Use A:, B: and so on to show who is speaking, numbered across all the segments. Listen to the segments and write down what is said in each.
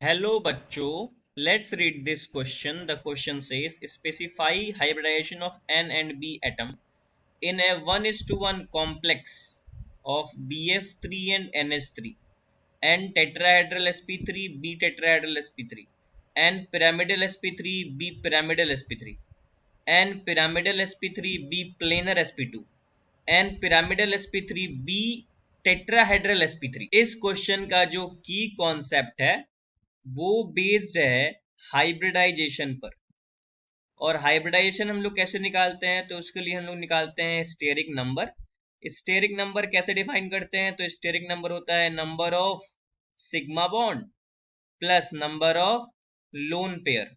A: Hello बच्चों, let's read this question. The question says specify hybridization of N and B atom in a 1:1 complex of BF3 and NH3 and tetrahedral sp3 B tetrahedral sp3 and pyramidal sp3 B pyramidal sp3 and pyramidal sp3 B planar sp2 and pyramidal sp3 B tetrahedral sp3। इस question का जो की concept है वो based है hybridisation पर। और hybridisation हम लोग कैसे निकालते हैं, तो उसके लिए हम लोग निकालते हैं स्टेरिक नंबर। स्टेरिक नंबर कैसे डिफाइन करते हैं, तो स्टेरिक नंबर होता है number of sigma bond plus number of lone pair.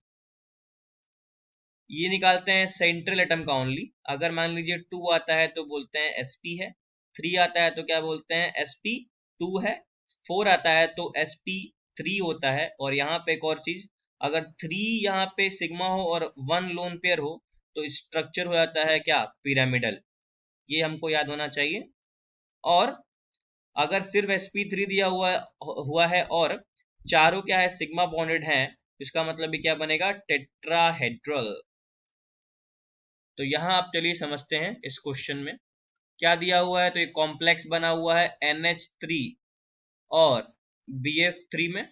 A: ये निकालते हैं सेंट्रल एटम का ओनली। अगर मान लीजिए 2 आता है तो बोलते हैं sp है, 3 आता है तो क्या बोलते हैं sp2 है, 4 आता है तो sp3 होता है। और यहाँ पे एक और चीज, अगर 3 यहाँ पे सिग्मा हो और 1 लोन पेयर हो तो स्ट्रक्चर हो जाता है क्या, पिरामिडल। ये हमको याद होना चाहिए। और अगर सिर्फ sp3 दिया हुआ है और चारों क्या है सिग्मा बॉन्डेड हैं, इसका मतलब भी क्या बनेगा, टेट्राहेड्रल। तो यहाँ आप चलिए समझते हैं इस क्वेश्चन में क्या दिया हुआ है। तो ये कॉम्प्लेक्स बना हुआ है NH3 और BF3 में।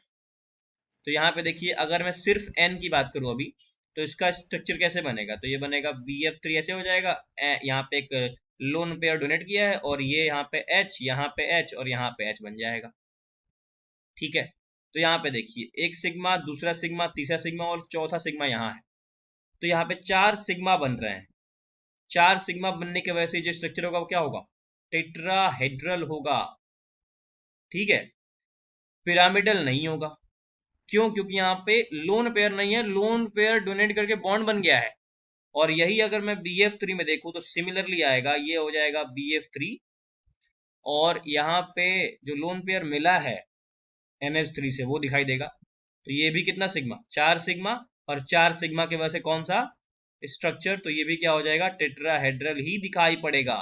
A: तो यहाँ पे देखिए, अगर मैं सिर्फ N की बात करूं अभी, तो इसका स्ट्रक्चर कैसे बनेगा, तो ये बनेगा BF3 ऐसे हो जाएगा। यहाँ पे एक लोन पेयर डोनेट किया है और ये यहाँ पे H, यहाँ पे H और यहाँ पे H बन जाएगा। ठीक है, तो यहाँ पे देखिए एक सिग्मा, दूसरा सिग्मा, तीसरा सिग्मा और चौथा सिग्मा यहाँ है। तो यहाँ पे 4 सिग्मा बन रहे हैं। 4 सिग्मा बनने की वजह से जो स्ट्रक्चर होगा वो क्या होगा, टेट्राहेड्रल होगा। ठीक है, पिरामिडल नहीं होगा। क्यों, क्योंकि यहाँ पे लोन पेयर नहीं है, लोन पेयर डोनेट करके बॉन्ड बन गया है। और यही अगर मैं BF3 में देखूं तो सिमिलरली आएगा, ये हो जाएगा BF3। और यहाँ पे जो लोन पेयर मिला है NH3 से वो दिखाई देगा। तो ये भी कितना सिग्मा, 4 सिग्मा, और 4 सिग्मा के वजह से कौन सा स्ट्रक्चर, तो ये भी क्या हो जाएगा, टेट्राहेड्रल ही दिखाई पड़ेगा।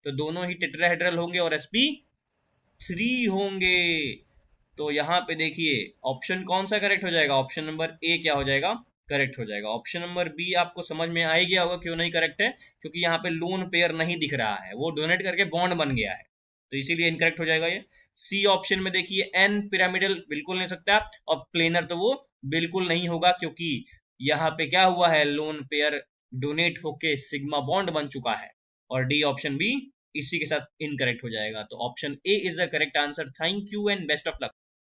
A: तो दोनों ही टेट्राहेड्रल होंगे और sp3 होंगे। तो यहाँ पे देखिए ऑप्शन कौन सा करेक्ट हो जाएगा, ऑप्शन नंबर ए क्या हो जाएगा, करेक्ट हो जाएगा। ऑप्शन नंबर बी आपको समझ में आ ही गया होगा क्यों नहीं करेक्ट है, क्योंकि यहाँ पे लोन पेयर नहीं दिख रहा है, वो डोनेट करके बॉन्ड बन गया है, तो इसीलिए इनकरेक्ट हो जाएगा ये। सी ऑप्शन में देखिए एन पिरामिडल बिल्कुल नहीं सकता, और प्लेनर तो वो बिल्कुल नहीं होगा, क्योंकि यहाँ पे क्या हुआ है, लोन पेयर डोनेट होके सिग्मा बॉन्ड बन चुका है। और डी ऑप्शन भी इसी के साथ इनकरेक्ट हो जाएगा। तो option A is the correct answer. Thank you and best of luck.